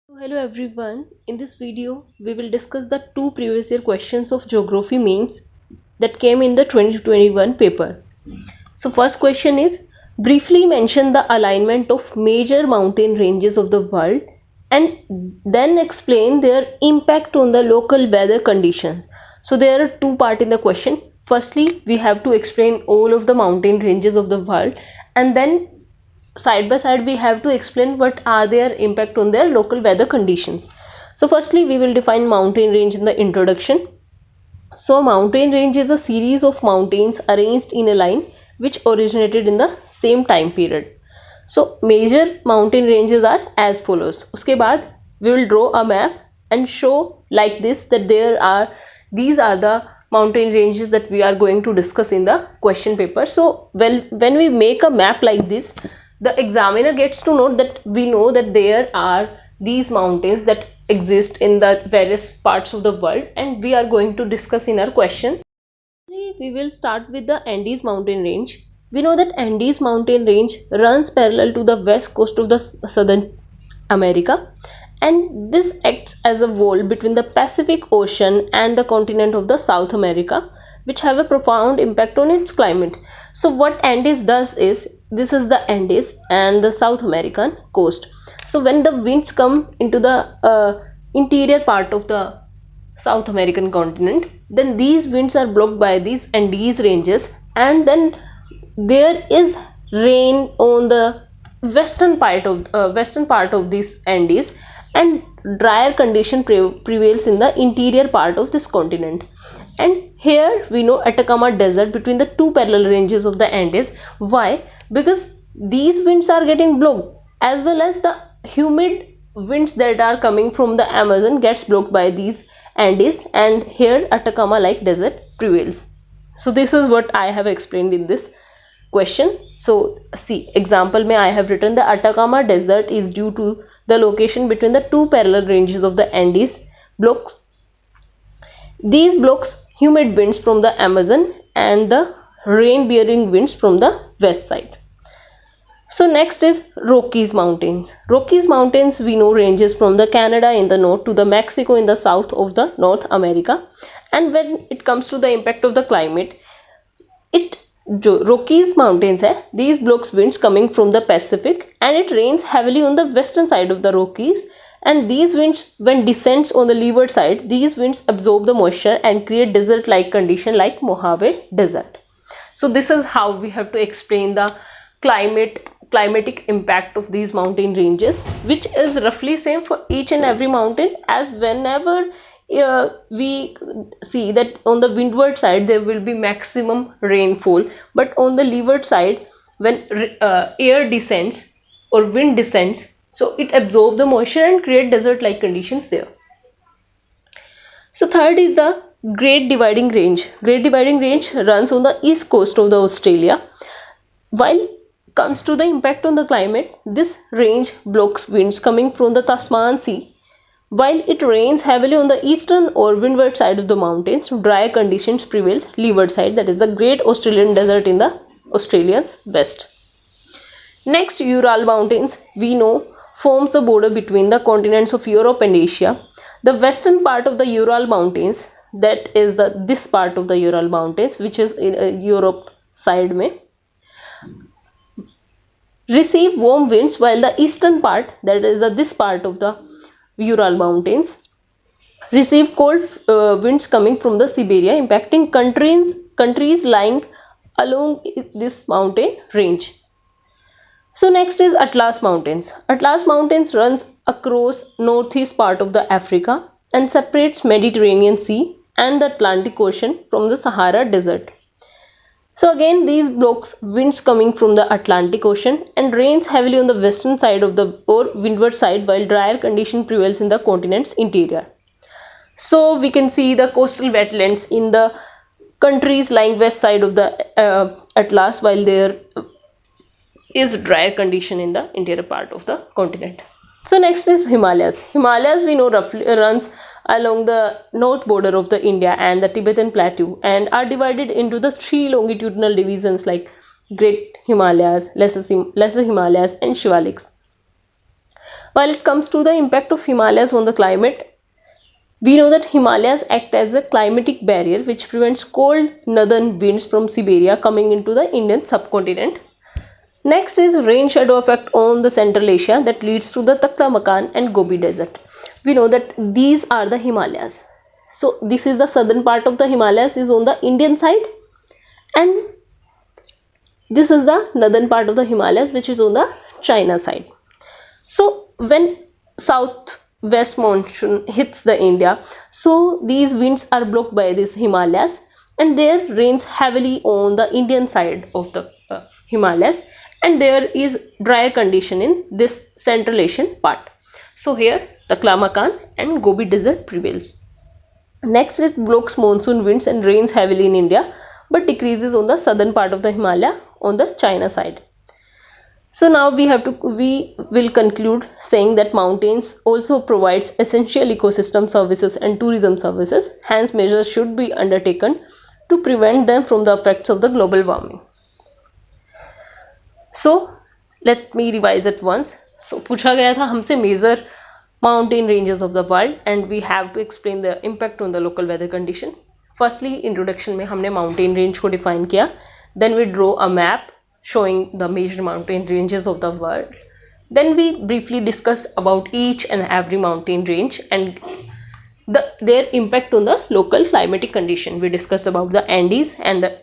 Hello everyone. In this video, we will discuss the two previous year questions of geography mains that came in the 2021 paper. So first question is briefly mention the alignment of major mountain ranges of the world and then explain their impact on the local weather conditions. So there are two parts in the question. Firstly, we have to explain all of the mountain ranges of the world, and then side by side we have to explain what are their impact on their local weather conditions. So firstly, we will define mountain range in the introduction. So mountain range is a series of mountains arranged in a line which originated in the same time period. So major mountain ranges are as follows. Uske baad we will draw a map and show like this that these are the mountain ranges that we are going to discuss in the question paper. So when we make a map like this, the examiner gets to know that there are these mountains that exist in the various parts of the world, and we are going to discuss in our question. We will start with the Andes mountain range. We know that Andes mountain range runs parallel to the west coast of the southern America, and this acts as a wall between the Pacific Ocean and the continent of the South America, which have a profound impact on its climate. So what Andes does is, this is the Andes and the South American coast. So when the winds come into the interior part of the South American continent, then these winds are blocked by these Andes ranges, and then there is rain on the western part of these Andes, and drier condition prevails in the interior part of this continent. And here we know Atacama Desert between the two parallel ranges of the Andes. Why? Because these winds are getting blocked, as well as the humid winds that are coming from the Amazon gets blocked by these Andes, and here Atacama like desert prevails. So this is what I have explained in this question. So see, example may I have written the Atacama Desert is due to the location between the two parallel ranges of the Andes blocks. These blocks humid winds from the Amazon and the rain bearing winds from the west side. So next is Rockies Mountains. Rockies Mountains we know ranges from the Canada in the north to the Mexico in the south of the North America. And when it comes to the impact of the climate, it जो Rockies Mountains है, these blocks winds coming from the Pacific, and it rains heavily on the western side of the Rockies, and these winds when descends on the leeward side, these winds absorb the moisture and create desert like condition like Mojave Desert. So this is how we have to explain the climatic impact of these mountain ranges, which is roughly same for each and every mountain, as whenever we see that on the windward side there will be maximum rainfall, but on the leeward side when air descends or wind descends, so it absorbs the moisture and create desert like conditions there. So third is the Great Dividing Range. Great Dividing Range runs on the east coast of the Australia. While comes to the impact on the climate, this range blocks winds coming from the Tasman Sea. While it rains heavily on the eastern or windward side of the mountains, dry conditions prevails leeward side, that is the Great Australian Desert in the Australia's west. Next, Ural Mountains we know forms the border between the continents of Europe and Asia. The western part of the Ural Mountains, that is this part of the Ural Mountains, which is in Europe side mein, receive warm winds, while the eastern part, that is this part of the Ural Mountains, receive cold winds coming from the Siberia, impacting countries lying along this mountain range. So next is Atlas Mountains. Atlas Mountains runs across northeast part of the Africa and separates Mediterranean Sea and the Atlantic Ocean from the Sahara Desert. So again, these blocks winds coming from the Atlantic Ocean and rains heavily on the western side of the or windward side, while drier condition prevails in the continent's interior. So we can see the coastal wetlands in the countries lying west side of the Atlas, while there is drier condition in the interior part of the continent. So next is Himalayas. Himalayas we know roughly runs along the north border of the India and the Tibetan Plateau, and are divided into the three longitudinal divisions like Great Himalayas, Lesser Himalayas and Shivaliks. While it comes to the impact of Himalayas on the climate, we know that Himalayas act as a climatic barrier which prevents cold northern winds from Siberia coming into the Indian subcontinent. Next is rain shadow effect on the Central Asia that leads to the Taklamakan and Gobi Desert. We know that these are the Himalayas. So this is the southern part of the Himalayas is on the Indian side, and this is the northern part of the Himalayas which is on the China side. So when southwest monsoon hits the India, so these winds are blocked by these Himalayas and there rains heavily on the Indian side of the Himalayas, and there is drier condition in this Central Asian part. So here the Taklamakan and Gobi Desert prevails. Next is blocks monsoon winds and rains heavily in India but decreases on the southern part of the Himalaya on the China side. So now we will conclude saying that mountains also provides essential ecosystem services and tourism services. Hence measures should be undertaken to prevent them from the effects of the global warming. So let me revise it once. So पूछा गया था हमसे measure mountain ranges of the world and we have to explain the impact on the local weather condition. Firstly, introduction में हमने mountain range को define किया. Then we draw a map showing the major mountain ranges of the world. Then we briefly discuss about each and every mountain range and their impact on the local climatic condition. We discussed about the Andes and the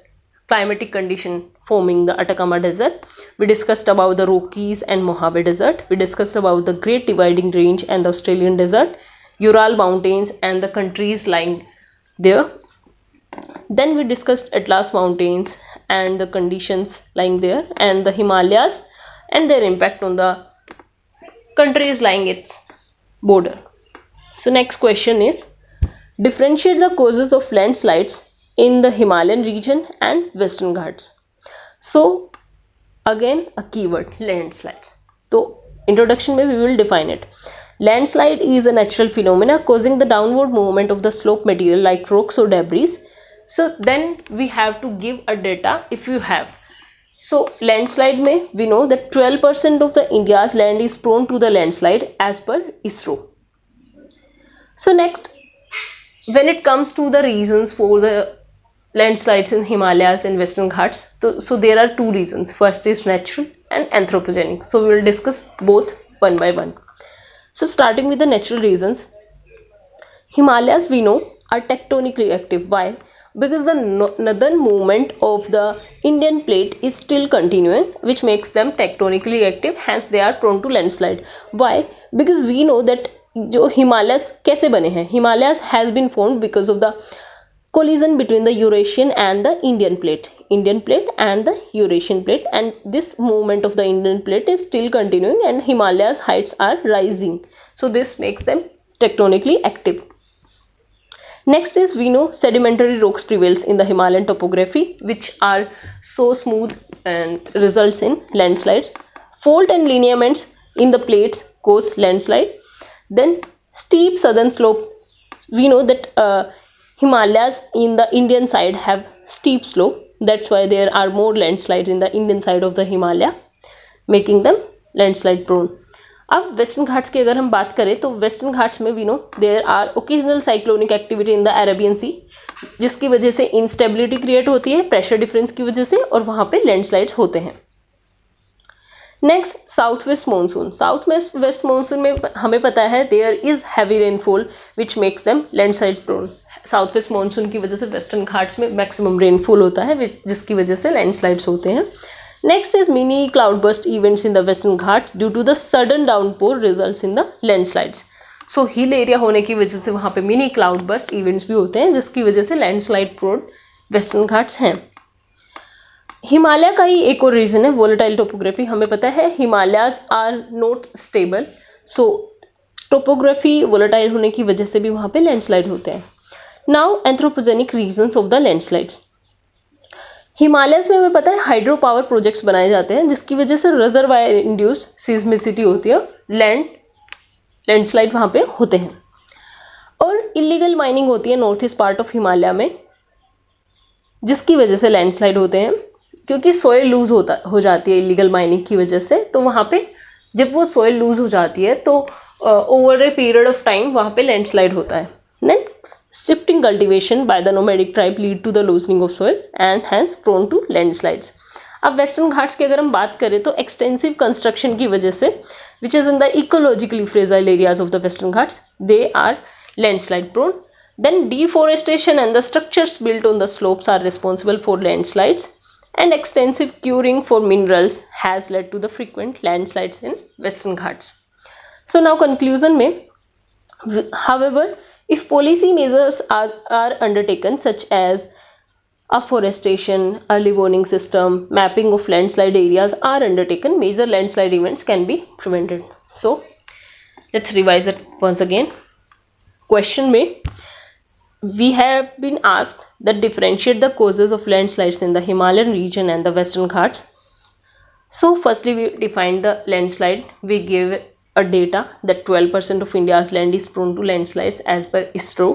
climatic condition forming the Atacama Desert. We discussed about the Rockies and Mojave Desert. We discussed about the Great Dividing Range and the Australian Desert, Ural Mountains and the countries lying there. Then we discussed Atlas Mountains and the conditions lying there, and the Himalayas and their impact on the countries lying its border. So next question is, differentiate the causes of landslides in the Himalayan region and Western Ghats. So again a keyword, landslides. So introduction में we will define it. Landslide is a natural phenomena causing the downward movement of the slope material like rocks or debris. So then we have to give a data if you have. So landslide में we know that 12% of the India's land is prone to the landslide as per ISRO. So next, when it comes to the reasons for the landslides in Himalayas and Western Ghats, so there are two reasons. First is natural and anthropogenic. So we will discuss both one by one. So starting with the natural reasons, Himalayas we know are tectonically active. Why? Because the northern movement of the Indian plate is still continuing, which makes them tectonically active, hence they are prone to landslide. Why? Because we know that जो Himalayas कैसे बने हैं? Himalayas has been formed because of the collision between the Eurasian and the Indian plate and the Eurasian plate, and this movement of the Indian plate is still continuing and Himalayas heights are rising, so this makes them tectonically active. Next is we know sedimentary rocks prevails in the Himalayan topography which are so smooth and results in landslide. Fault and lineaments in the plates cause landslide. Then steep southern slope, we know that Himalayas in the Indian side have steep slope, that's why there are more landslides in the Indian side of the Himalaya, making them landslide prone. अब Western Ghats की अगर हम बात करें तो Western Ghats में we know there are occasional cyclonic activity in the Arabian Sea, जिसकी वजह से इंस्टेबिलिटी क्रिएट होती है प्रेशर डिफरेंस की वजह से, और वहाँ पे लैंडस्लाइड्स होते हैं. Next south west monsoon. South west monsoon में हमें पता है there is heavy rainfall which makes them landslide prone. South west monsoon की वजह से वेस्टर्न घाट्स में मैक्सिमम रेनफॉल होता है जिसकी वजह से लैंडस्लाइड्स होते हैं. Next is mini cloudburst events in the Western Ghats due to the sudden downpour results in the landslides. So hill area होने की वजह से वहाँ पे mini cloudburst events भी होते हैं जिसकी वजह से landslide prone Western Ghats हैं. हिमालय का ही एक और रीजन है volatile topography. हमें पता है Himalayas are not stable, so topography volatile होने की वजह से भी वहाँ पे landslide होते हैं. Now anthropogenic reasons of the landslides. Himalayas में हमें पता है हाइड्रो पावर प्रोजेक्ट्स बनाए जाते हैं जिसकी वजह से रिजर्वायर इंड्यूस सीस्मिसिटी होती है, लैंडस्लाइड वहाँ पे होते हैं. और इलीगल माइनिंग होती है north east part of Himalaya में जिसकी वजह से लैंडस्लाइड होते हैं, क्योंकि सोयल लूज हो जाती है इलीगल माइनिंग की वजह से, तो वहाँ पे जब वो सॉइल लूज हो जाती है तो over a period of time वहाँ पे लैंडस्लाइड होता है. Next, shifting cultivation by the nomadic tribe lead to the loosening of soil and hence prone to landslides. अब वेस्टर्न घाट्स की अगर हम बात करें तो एक्सटेंसिव कंस्ट्रक्शन की वजह से which is in the ecologically fragile areas of the Western Ghats, they are landslide prone. Then deforestation and the structures built on the slopes are responsible for landslides, and extensive curing for minerals has led to the frequent landslides in Western Ghats. So now conclusion mein, however, if policy measures are undertaken such as afforestation, early warning system, mapping of landslide areas are undertaken, major landslide events can be prevented. So let's revise it once again. Question में we have been asked that differentiate the causes of landslides in the Himalayan region and the Western Ghats. So firstly we defined the landslide. We gave a data that 12% of India's land is prone to landslides as per ISRO.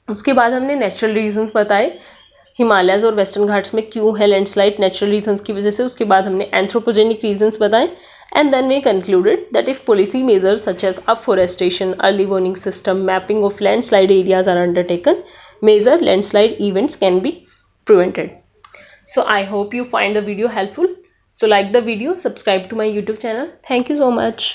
उसके बाद हमने natural reasons बताए Himalayas और western Ghats में क्यों है landslide natural reasons की वजह से. उसके बाद हमने एंथ्रोपोजेनिक रीजंस बताए. And then we concluded that if policy measures such as afforestation, early warning system, mapping of landslide areas are undertaken, major landslide events can be prevented. So I hope you find the video helpful. So like the video, subscribe to my YouTube channel. Thank you so much.